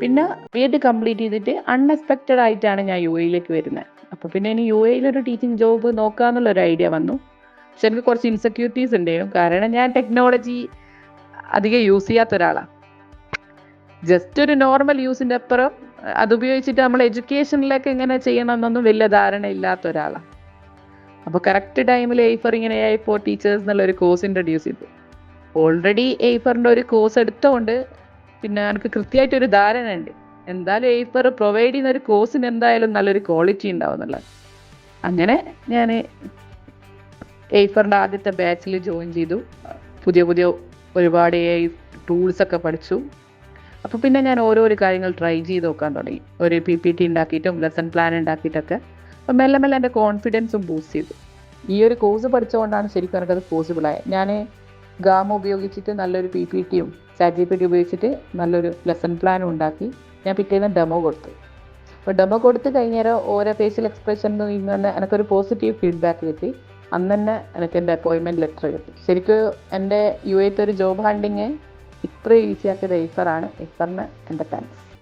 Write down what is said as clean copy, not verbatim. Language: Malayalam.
പിന്നെ ബി.എഡ് കംപ്ലീറ്റ് ചെയ്തിട്ട് അൺഎക്സ്പെക്റ്റഡ് ആയിട്ടാണ് ഞാൻ യു.എയിലേക്ക് വരുന്നത്. അപ്പോൾ പിന്നെ ഇനി യു.എയിലൊരു ടീച്ചിങ് ജോബ് നോക്കാമെന്നുള്ളൊരു ഐഡിയ വന്നു. പക്ഷെ എനിക്ക് കുറച്ച് ഇൻസെക്യൂരിറ്റീസ് ഉണ്ടായിരുന്നു. കാരണം ഞാൻ ടെക്നോളജി അധികം യൂസ് ചെയ്യാത്ത ഒരാളാണ്. ജസ്റ്റ് ഒരു നോർമൽ യൂസിൻ്റെ അപ്പുറം അതുപയോഗിച്ചിട്ട് നമ്മൾ എഡ്യൂക്കേഷനിലേക്ക് എങ്ങനെ ചെയ്യണം എന്നൊന്നും വലിയ ധാരണ ഇല്ലാത്ത ഒരാളാണ്. അപ്പോൾ കറക്റ്റ് ടൈമിൽ എയ്ഫർ ഇങ്ങനെ AI4 ടീച്ചേഴ്സ് എന്നുള്ളൊരു കോഴ്സ് ഇൻട്രൊഡ്യൂസ് ചെയ്തു. ഓൾറെഡി എയ്ഫറിൻ്റെ ഒരു കോഴ്സ് എടുത്തുകൊണ്ട് പിന്നെ എനിക്ക് കൃത്യമായിട്ടൊരു ധാരണ ഉണ്ട്. എന്തായാലും എയ്ഫർ പ്രൊവൈഡ് ചെയ്യുന്ന ഒരു കോഴ്സിന് എന്തായാലും നല്ലൊരു ക്വാളിറ്റി ഉണ്ടാവും എന്നുള്ളത്. അങ്ങനെ ഞാൻ എയ്ഫറിൻ്റെ ആദ്യത്തെ ബാച്ചിൽ ജോയിൻ ചെയ്തു. പുതിയ പുതിയ ഒരുപാട് AI ടൂൾസൊക്കെ പഠിച്ചു. അപ്പോൾ പിന്നെ ഞാൻ ഓരോരോ കാര്യങ്ങൾ ട്രൈ ചെയ്ത് നോക്കാൻ തുടങ്ങി. ഒരു PPT ഉണ്ടാക്കിയിട്ടും ലെസൺ പ്ലാൻ ഉണ്ടാക്കിയിട്ടൊക്കെ. അപ്പോൾ മെല്ലെ മെല്ലെ എൻ്റെ കോൺഫിഡൻസും ബൂസ്റ്റ് ചെയ്തു. ഈ ഒരു കോഴ്സ് പഠിച്ചുകൊണ്ടാണ് ശരിക്കും എനിക്കത് പോസിബിളായത്. ഞാൻ ഗാമ ഉപയോഗിച്ചിട്ട് നല്ലൊരു PPTയും ChatGPT ഉപയോഗിച്ചിട്ട് നല്ലൊരു ലെസൺ പ്ലാനും ഉണ്ടാക്കി ഞാൻ പിറ്റേന്ന് ഡെമോ കൊടുത്തു. അപ്പോൾ ഡെമോ കൊടുത്ത് കഴിഞ്ഞേരം ഓരോ ഫേഷ്യൽ എക്സ്പ്രഷനിൽ നിന്ന് എനിക്കൊരു പോസിറ്റീവ് ഫീഡ്ബാക്ക് കിട്ടി. അന്ന് തന്നെ എനിക്ക് എൻ്റെ അപ്പോയിൻമെൻറ്റ് ലെറ്റർ കിട്ടി. ശരിക്കും എൻ്റെ യു എത്തെ ഒരു ജോബ് ഹണ്ടിങ് ഇത്ര ഈസിയാക്കിയത് എയ്ഫറാണ്. എയ്ഫറിന് എൻ്റെ താങ്ക്സ്.